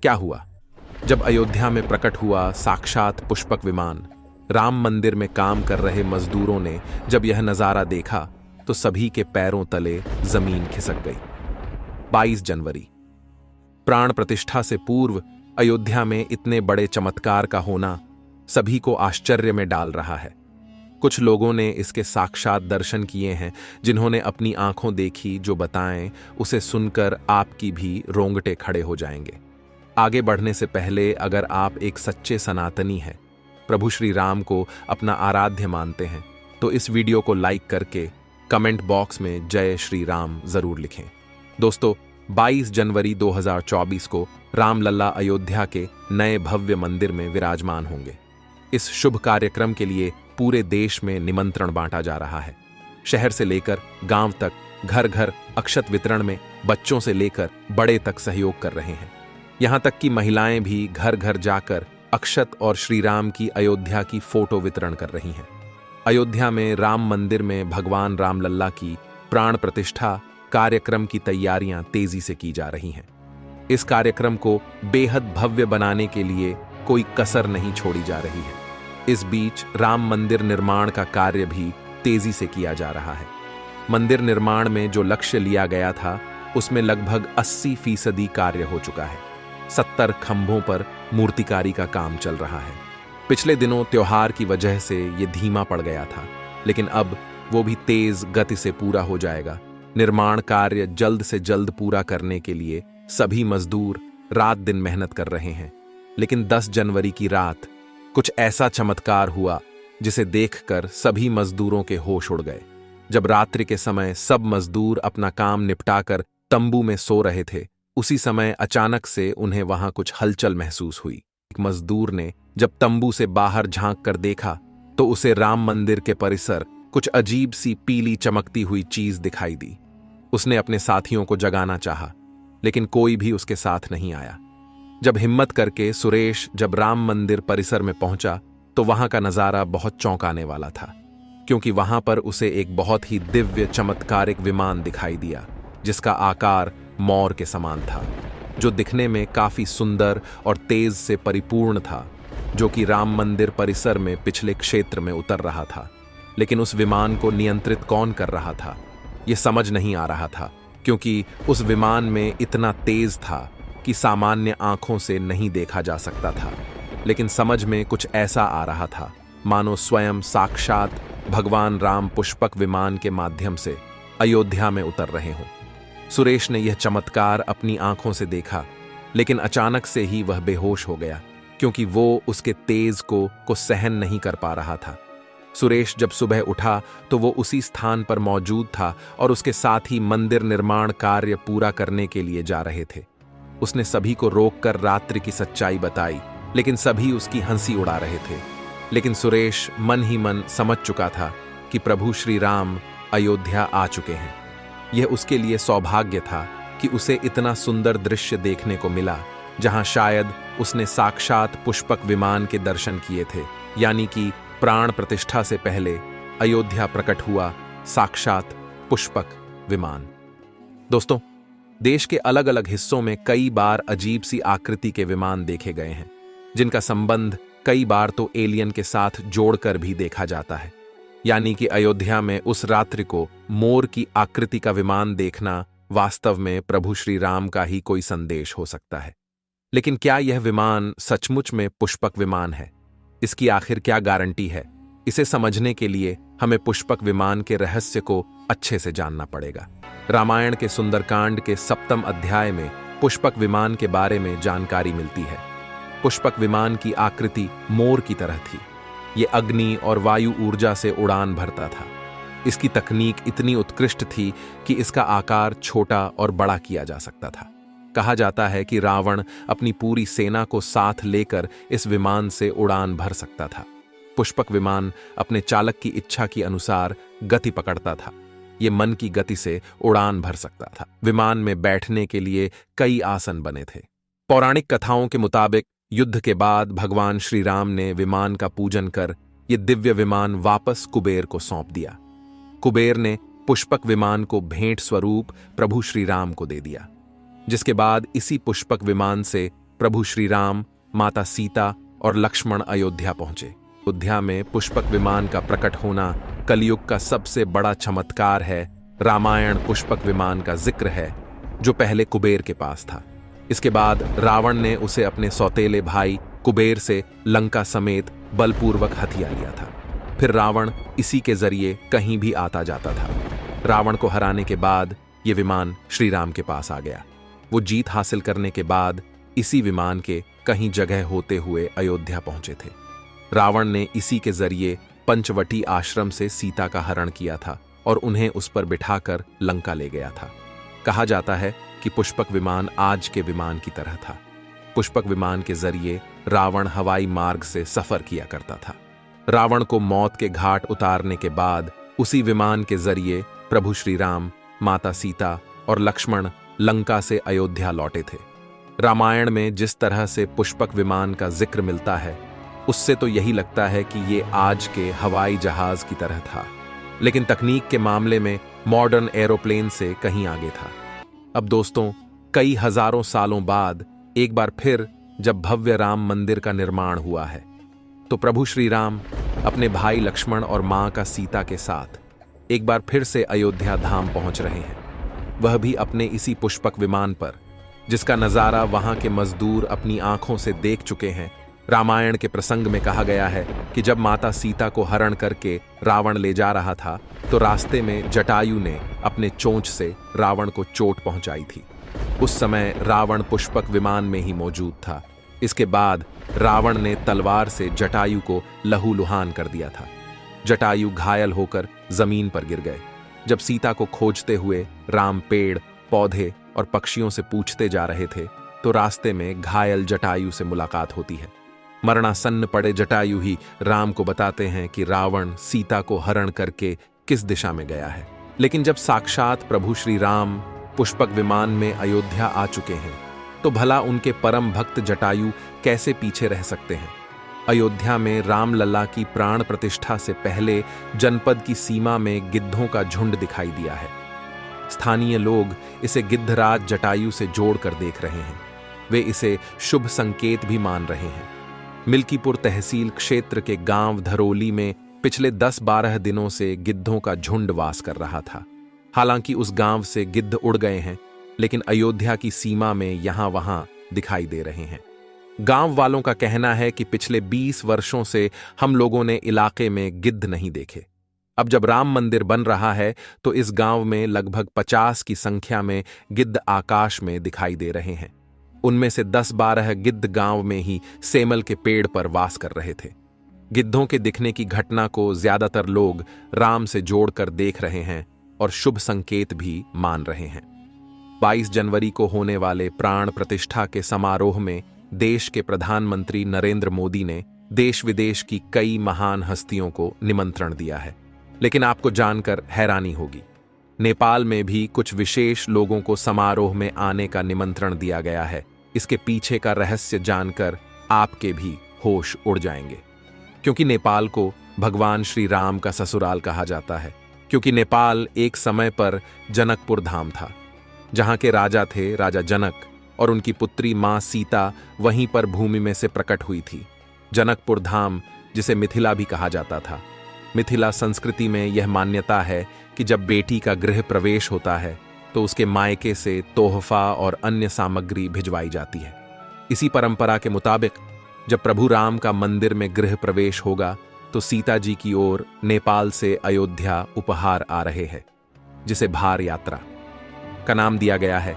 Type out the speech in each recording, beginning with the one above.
क्या हुआ? जब अयोध्या में प्रकट हुआ साक्षात पुष्पक विमान, राम मंदिर में काम कर रहे मजदूरों ने जब यह नजारा देखा तो सभी के पैरों तले जमीन खिसक गई। 22 जनवरी, प्राण प्रतिष्ठा से पूर्व अयोध्या में इतने बड़े चमत्कार का होना सभी को आश्चर्य में डाल रहा है। कुछ लोगों ने इसके साक्षात दर्शन किए हैं, जिन्होंने अपनी आंखों देखी जो बताएं, उसे सुनकर आपकी भी रोंगटे खड़े हो जाएंगे। आगे बढ़ने से पहले अगर आप एक सच्चे सनातनी हैं, प्रभु श्री राम को अपना आराध्य मानते हैं, तो इस वीडियो को लाइक करके कमेंट बॉक्स में जय श्री राम जरूर लिखें। दोस्तों, 22 जनवरी 2024 को रामलला अयोध्या के नए भव्य मंदिर में विराजमान होंगे। इस शुभ कार्यक्रम के लिए पूरे देश में निमंत्रण बांटा जा रहा है। शहर से लेकर गांव तक घर घर अक्षत वितरण में बच्चों से लेकर बड़े तक सहयोग कर रहे हैं। यहां तक कि महिलाएं भी घर घर जाकर अक्षत और श्री राम की अयोध्या की फोटो वितरण कर रही हैं। अयोध्या में राम मंदिर में भगवान रामलल्ला की प्राण प्रतिष्ठा कार्यक्रम की तैयारियां तेजी से की जा रही हैं। इस कार्यक्रम को बेहद भव्य बनाने के लिए कोई कसर नहीं छोड़ी जा रही है। इस बीच राम मंदिर निर्माण का कार्य भी तेजी से किया जा रहा है। मंदिर निर्माण में जो लक्ष्य लिया गया था, उसमें लगभग 80% कार्य हो चुका है। 70 खंभों पर मूर्तिकारी का काम चल रहा है। पिछले दिनों त्योहार की वजह से ये धीमा पड़ गया था, लेकिन अब वो भी तेज गति से पूरा हो जाएगा। निर्माण कार्य जल्द से जल्द पूरा करने के लिए सभी मजदूर रात दिन मेहनत कर रहे हैं। लेकिन 10 जनवरी की रात कुछ ऐसा चमत्कार हुआ जिसे देखकर सभी मजदूरों के होश उड़ गए। जब रात्रि के समय सब मजदूर अपना काम निपटाकर तंबू में सो रहे थे, उसी समय अचानक से उन्हें वहां कुछ हलचल महसूस हुई। एक मजदूर ने जब तंबू से बाहर झांक कर देखा तो उसे राम मंदिर के परिसर कुछ अजीब सी पीली चमकती हुई चीज दिखाई दी। उसने अपने साथियों को जगाना चाहा, लेकिन कोई भी उसके साथ नहीं आया। जब हिम्मत करके सुरेश जब राम मंदिर परिसर में पहुंचा तो वहां का नजारा बहुत चौंकाने वाला था, क्योंकि वहां पर उसे एक बहुत ही दिव्य चमत्कारिक विमान दिखाई दिया, जिसका आकार मोर के समान था, जो दिखने में काफी सुंदर और तेज से परिपूर्ण था, जो कि राम मंदिर परिसर में पिछले क्षेत्र में उतर रहा था। लेकिन उस विमान को नियंत्रित कौन कर रहा था, यह समझ नहीं आ रहा था, क्योंकि उस विमान में इतना तेज था कि सामान्य आंखों से नहीं देखा जा सकता था। लेकिन समझ में कुछ ऐसा आ रहा था मानो स्वयं साक्षात भगवान राम पुष्पक विमान के माध्यम से अयोध्या में उतर रहे हों। सुरेश ने यह चमत्कार अपनी आंखों से देखा, लेकिन अचानक से ही वह बेहोश हो गया, क्योंकि वो उसके तेज को सहन नहीं कर पा रहा था। सुरेश जब सुबह उठा तो वो उसी स्थान पर मौजूद था और उसके साथ ही मंदिर निर्माण कार्य पूरा करने के लिए जा रहे थे। उसने सभी को रोककर रात्रि की सच्चाई बताई, लेकिन सभी उसकी हंसी उड़ा रहे थे। लेकिन सुरेश मन ही मन समझ चुका था कि प्रभु श्री राम अयोध्या आ चुके हैं। यह उसके लिए सौभाग्य था कि उसे इतना सुंदर दृश्य देखने को मिला, जहां शायद उसने साक्षात पुष्पक विमान के दर्शन किए थे, यानी कि प्राण प्रतिष्ठा से पहले अयोध्या प्रकट हुआ साक्षात पुष्पक विमान। दोस्तों, देश के अलग अलग हिस्सों में कई बार अजीब सी आकृति के विमान देखे गए हैं, जिनका संबंध कई बार तो एलियन के साथ जोड़कर भी देखा जाता है। यानी कि अयोध्या में उस रात्रि को मोर की आकृति का विमान देखना वास्तव में प्रभु श्री राम का ही कोई संदेश हो सकता है। लेकिन क्या यह विमान सचमुच में पुष्पक विमान है? इसकी आखिर क्या गारंटी है? इसे समझने के लिए हमें पुष्पक विमान के रहस्य को अच्छे से जानना पड़ेगा। रामायण के सुंदरकांड के 7वें अध्याय में पुष्पक विमान के बारे में जानकारी मिलती है। पुष्पक विमान की आकृति मोर की तरह थी। ये अग्नि और वायु ऊर्जा से उड़ान भरता था। इसकी तकनीक इतनी उत्कृष्ट थी कि इसका आकार छोटा और बड़ा किया जा सकता था। कहा जाता है कि रावण अपनी पूरी सेना को साथ लेकर इस विमान से उड़ान भर सकता था। पुष्पक विमान अपने चालक की इच्छा के अनुसार गति पकड़ता था। ये मन की गति से उड़ान भर सकता था। विमान में बैठने के लिए कई आसन बने थे। पौराणिक कथाओं के मुताबिक युद्ध के बाद भगवान श्री राम ने विमान का पूजन कर ये दिव्य विमान वापस कुबेर को सौंप दिया। कुबेर ने पुष्पक विमान को भेंट स्वरूप प्रभु श्री राम को दे दिया, जिसके बाद इसी पुष्पक विमान से प्रभु श्री राम, माता सीता और लक्ष्मण अयोध्या पहुंचे। अयोध्या में पुष्पक विमान का प्रकट होना कलयुग का सबसे बड़ा चमत्कार है। रामायण पुष्पक विमान का जिक्र है जो पहले कुबेर के पास था। इसके बाद रावण ने उसे अपने सौतेले भाई कुबेर से लंका समेत बलपूर्वक हथिया लिया था। फिर रावण इसी के जरिए कहीं भी आता जाता था। रावण को हराने के बाद यह विमान श्री राम के पास आ गया। वो जीत हासिल करने के बाद इसी विमान के कहीं जगह होते हुए अयोध्या पहुंचे थे। रावण ने इसी के जरिए पंचवटी आश्रम से सीता का हरण किया था और उन्हें उस पर बिठाकर लंका ले गया था। कहा जाता है कि पुष्पक विमान आज के विमान की तरह था। पुष्पक विमान के जरिए रावण हवाई मार्ग से सफर किया करता था। रावण को मौत के घाट उतारने के बाद उसी विमान के जरिए प्रभु श्री राम, माता सीता और लक्ष्मण लंका से अयोध्या लौटे थे। रामायण में जिस तरह से पुष्पक विमान का जिक्र मिलता है उससे तो यही लगता है कि ये आज के हवाई जहाज की तरह था, लेकिन तकनीक के मामले में मॉडर्न एरोप्लेन से कहीं आगे था। अब दोस्तों, कई हजारों सालों बाद एक बार फिर जब भव्य राम मंदिर का निर्माण हुआ है तो प्रभु श्री राम अपने भाई लक्ष्मण और मां का सीता के साथ एक बार फिर से अयोध्या धाम पहुंच रहे हैं, वह भी अपने इसी पुष्पक विमान पर, जिसका नजारा वहां के मजदूर अपनी आंखों से देख चुके हैं। रामायण के प्रसंग में कहा गया है कि जब माता सीता को हरण करके रावण ले जा रहा था तो रास्ते में जटायु ने अपने चोंच से रावण को चोट पहुंचाई थी। उस समय रावण पुष्पक विमान में ही मौजूद था। इसके बाद रावण ने तलवार से जटायु को लहूलुहान कर दिया था। जटायु घायल होकर जमीन पर गिर गए। जब सीता को खोजते हुए राम पेड़, पौधे और पक्षियों से पूछते जा रहे थे तो रास्ते में घायल जटायु से मुलाकात होती है। मरणासन्न पड़े जटायु ही राम को बताते हैं कि रावण सीता को हरण करके किस दिशा में गया है। लेकिन जब साक्षात प्रभु श्री राम पुष्पक विमान में अयोध्या आ चुके हैं तो भला उनके परम भक्त जटायु कैसे पीछे रह सकते हैं। अयोध्या में रामलला की प्राण प्रतिष्ठा से पहले जनपद की सीमा में गिद्धों का झुंड दिखाई दिया है। स्थानीय लोग इसे गिद्धराज जटायु से जोड़कर देख रहे हैं। वे इसे शुभ संकेत भी मान रहे हैं। मिल्कीपुर तहसील क्षेत्र के गांव धरोली में पिछले 10-12 दिनों से गिद्धों का झुंड वास कर रहा था। हालांकि उस गांव से गिद्ध उड़ गए हैं, लेकिन अयोध्या की सीमा में यहां वहां दिखाई दे रहे हैं। गांव वालों का कहना है कि पिछले 20 वर्षों से हम लोगों ने इलाके में गिद्ध नहीं देखे। अब जब राम मंदिर बन रहा है तो इस गांव में लगभग 50 की संख्या में गिद्ध आकाश में दिखाई दे रहे हैं। उनमें से 10-12 गिद्ध गांव में ही सेमल के पेड़ पर वास कर रहे थे। गिद्धों के दिखने की घटना को ज्यादातर लोग राम से जोड़कर देख रहे हैं और शुभ संकेत भी मान रहे हैं। 22 जनवरी को होने वाले प्राण प्रतिष्ठा के समारोह में देश के प्रधानमंत्री नरेंद्र मोदी ने देश विदेश की कई महान हस्तियों को निमंत्रण दिया है। लेकिन आपको जानकर हैरानी होगी, नेपाल में भी कुछ विशेष लोगों को समारोह में आने का निमंत्रण दिया गया है। इसके पीछे का रहस्य जानकर आपके भी होश उड़ जाएंगे, क्योंकि नेपाल को भगवान श्री राम का ससुराल कहा जाता है। क्योंकि नेपाल एक समय पर जनकपुर धाम था, जहां के राजा थे राजा जनक, और उनकी पुत्री मां सीता वहीं पर भूमि में से प्रकट हुई थी। जनकपुर धाम, जिसे मिथिला भी कहा जाता था। मिथिला संस्कृति में यह मान्यता है कि जब बेटी का गृह प्रवेश होता है तो उसके मायके से तोहफा और अन्य सामग्री भिजवाई जाती है। इसी परंपरा के मुताबिक जब प्रभु राम का मंदिर में गृह प्रवेश होगा तो सीता जी की ओर नेपाल से अयोध्या उपहार आ रहे हैं, जिसे भार यात्रा का नाम दिया गया है।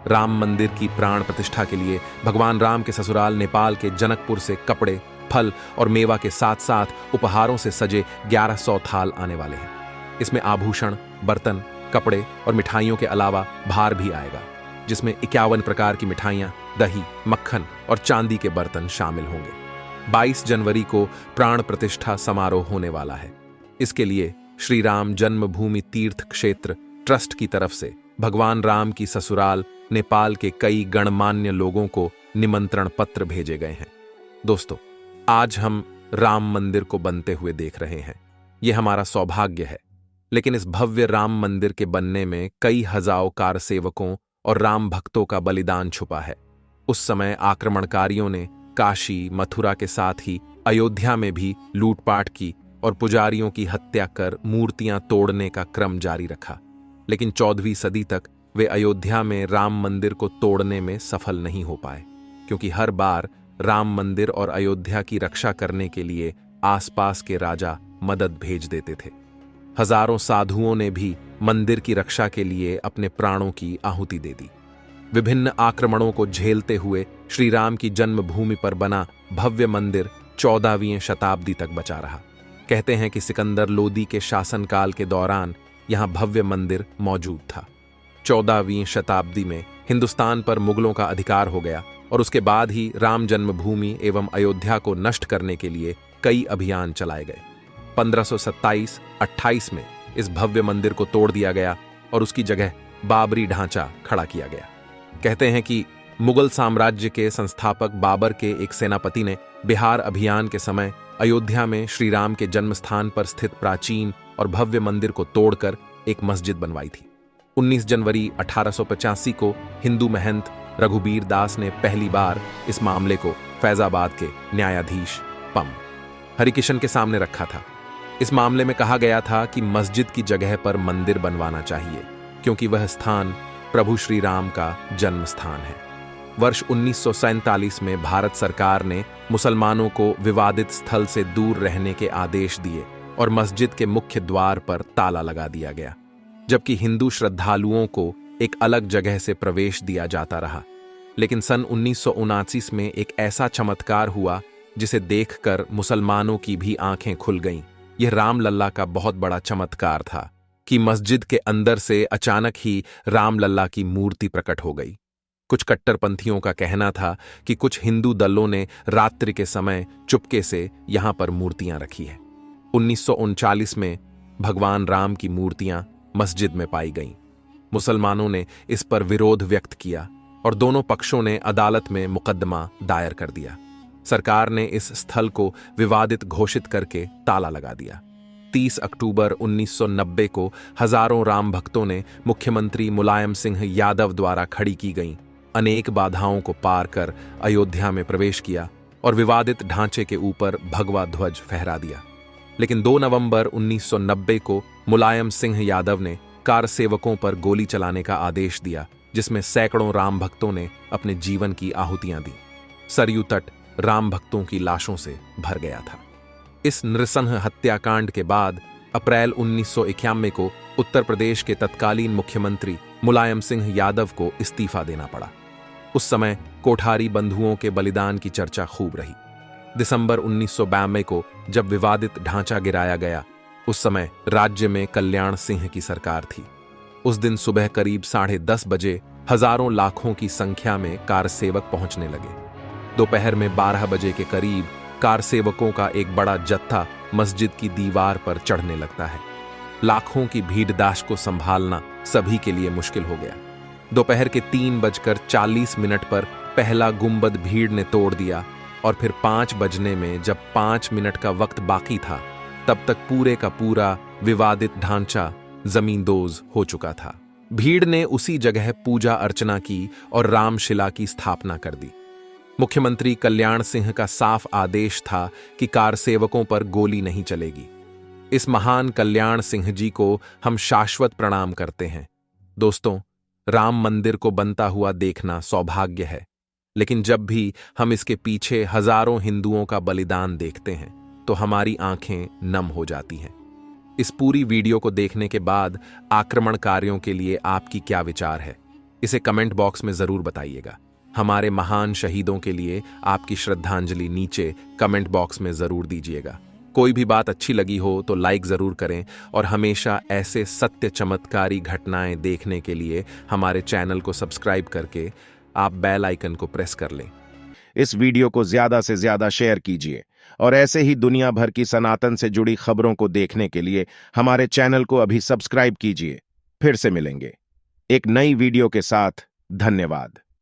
राम मंदिर की प्राण प्रतिष्ठा के लिए भगवान राम के ससुराल नेपाल के जनकपुर से कपड़े, फल और मेवा के साथ साथ उपहारों से सजे 1100 थाल आने वाले हैं। इसमें आभूषण, बर्तन, कपड़े और मिठाइयों के अलावा भार भी आएगा, जिसमें 51 प्रकार की मिठाइयां, दही, मक्खन और चांदी के बर्तन शामिल होंगे। 22 जनवरी को प्राण प्रतिष्ठा समारोह होने वाला है। इसके लिए श्री राम जन्मभूमि तीर्थ क्षेत्र ट्रस्ट की तरफ से भगवान राम की ससुराल नेपाल के कई गणमान्य लोगों को निमंत्रण पत्र भेजे गए हैं। दोस्तों, आज हम राम मंदिर को बनते हुए देख रहे हैं। यह हमारा सौभाग्य है, लेकिन इस भव्य राम मंदिर के बनने में कई हजारों कारसेवकों और राम भक्तों का बलिदान छुपा है। उस समय आक्रमणकारियों ने काशी, मथुरा के साथ ही अयोध्या में भी लूटपाट की और पुजारियों की हत्या कर मूर्तियां तोड़ने का क्रम जारी रखा। लेकिन 14वीं सदी तक वे अयोध्या में राम मंदिर को तोड़ने में सफल नहीं हो पाए, क्योंकि हर बार राम मंदिर और अयोध्या की रक्षा करने के लिए आसपास के राजा मदद भेज देते थे। हजारों साधुओं ने भी मंदिर की रक्षा के लिए अपने प्राणों की आहुति दे दी। विभिन्न आक्रमणों को झेलते हुए श्री राम की जन्मभूमि पर बना भव्य मंदिर 14वीं शताब्दी तक बचा रहा। कहते हैं कि सिकंदर लोदी के शासनकाल के दौरान यहां भव्य मंदिर मौजूद था। 14वीं शताब्दी में हिंदुस्तान पर मुगलों का अधिकार हो गया और उसके बाद ही राम जन्मभूमि एवं अयोध्या को नष्ट करने के लिए कई अभियान चलाए गए। 1527-28 में इस भव्य मंदिर को तोड़ दिया गया और उसकी जगह बाबरी ढांचा खड़ा किया गया। कहते हैं कि मुगल साम्राज्य के संस्थापक बाबर के एक सेनापति ने बिहार अभियान के समय अयोध्या में श्री राम के जन्म स्थान पर स्थित प्राचीन और भव्य मंदिर को तोड़कर एक मस्जिद बनवाई थी। 19 जनवरी 1885 को हिंदू महंत रघुबीर दास ने पहली बार इस मामले को फैजाबाद के न्यायाधीश पम हरिकिशन के सामने रखा था। इस मामले में कहा गया था कि मस्जिद की जगह पर मंदिर बनवाना चाहिए, क्योंकि वह स्थान प्रभु श्री राम का जन्म स्थान है। वर्ष 1947 में भारत सरकार ने मुसलमानों को विवादित स्थल से दूर रहने के आदेश दिए और मस्जिद के मुख्य द्वार पर ताला लगा दिया गया, जबकि हिंदू श्रद्धालुओं को एक अलग जगह से प्रवेश दिया जाता रहा। लेकिन सन 1979 में एक ऐसा चमत्कार हुआ जिसे देखकर मुसलमानों की भी आंखें खुल गईं। यह रामलल्ला का बहुत बड़ा चमत्कार था कि मस्जिद के अंदर से अचानक ही रामलल्ला की मूर्ति प्रकट हो गई। कुछ कट्टरपंथियों का कहना था कि कुछ हिंदू दलों ने रात्रि के समय चुपके से यहां पर मूर्तियां रखी है। 1939 में भगवान राम की मूर्तियां मस्जिद में पाई गईं। मुसलमानों ने इस पर विरोध व्यक्त किया और दोनों पक्षों ने अदालत में मुकदमा दायर कर दिया। सरकार ने इस स्थल को विवादित घोषित करके ताला लगा दिया। 30 अक्टूबर 1990 को हजारों राम भक्तों ने मुख्यमंत्री मुलायम सिंह यादव द्वारा खड़ी की गईं अनेक बाधाओं को पार कर अयोध्या में प्रवेश किया और विवादित ढांचे के ऊपर भगवा ध्वज फहरा दिया। लेकिन 2 नवंबर 1990 को मुलायम सिंह यादव ने कार सेवकों पर गोली चलाने का आदेश दिया, जिसमें सैकड़ों राम भक्तों ने अपने जीवन की आहुतियां दी। सरयू तट राम भक्तों की लाशों से भर गया था। इस नृशंस हत्याकांड के बाद अप्रैल 1991 को उत्तर प्रदेश के तत्कालीन मुख्यमंत्री मुलायम सिंह यादव को इस्तीफा देना पड़ा। उस समय कोठारी बंधुओं के बलिदान की चर्चा खूब रही। दिसंबर 1992 को जब विवादित ढांचा गिराया गया, उस समय राज्य में कल्याण सिंह की सरकार थी। उस दिन सुबह करीब 10:30 बजे हजारों लाखों की संख्या में कार सेवक पहुंचने लगे। दोपहर में 12 बजे के करीब कार सेवकों का एक बड़ा जत्था मस्जिद की दीवार पर चढ़ने लगता है। लाखों की भीड़दाश को संभालना सभी के लिए मुश्किल हो गया। दोपहर के 3:40 पर पहला गुंबद भीड़ ने तोड़ दिया और फिर 5 बजने में जब 5 मिनट का वक्त बाकी था, तब तक पूरे का पूरा विवादित ढांचा जमींदोज हो चुका था। भीड़ ने उसी जगह पूजा अर्चना की और रामशिला की स्थापना कर दी। मुख्यमंत्री कल्याण सिंह का साफ आदेश था कि कार सेवकों पर गोली नहीं चलेगी। इस महान कल्याण सिंह जी को हम शाश्वत प्रणाम करते हैं। दोस्तों, राम मंदिर को बनता हुआ देखना सौभाग्य है, लेकिन जब भी हम इसके पीछे हजारों हिंदुओं का बलिदान देखते हैं तो हमारी आंखें नम हो जाती हैं। इस पूरी वीडियो को देखने के बाद आक्रमणकारियों के लिए आपकी क्या विचार है, इसे कमेंट बॉक्स में जरूर बताइएगा। हमारे महान शहीदों के लिए आपकी श्रद्धांजलि नीचे कमेंट बॉक्स में जरूर दीजिएगा। कोई भी बात अच्छी लगी हो तो लाइक जरूर करें और हमेशा ऐसे सत्य चमत्कारी घटनाएं देखने के लिए हमारे चैनल को सब्सक्राइब करके आप बेल आइकन को प्रेस कर लें। इस वीडियो को ज्यादा से ज्यादा शेयर कीजिए और ऐसे ही दुनिया भर की सनातन से जुड़ी खबरों को देखने के लिए हमारे चैनल को अभी सब्सक्राइब कीजिए। फिर से मिलेंगे एक नई वीडियो के साथ। धन्यवाद।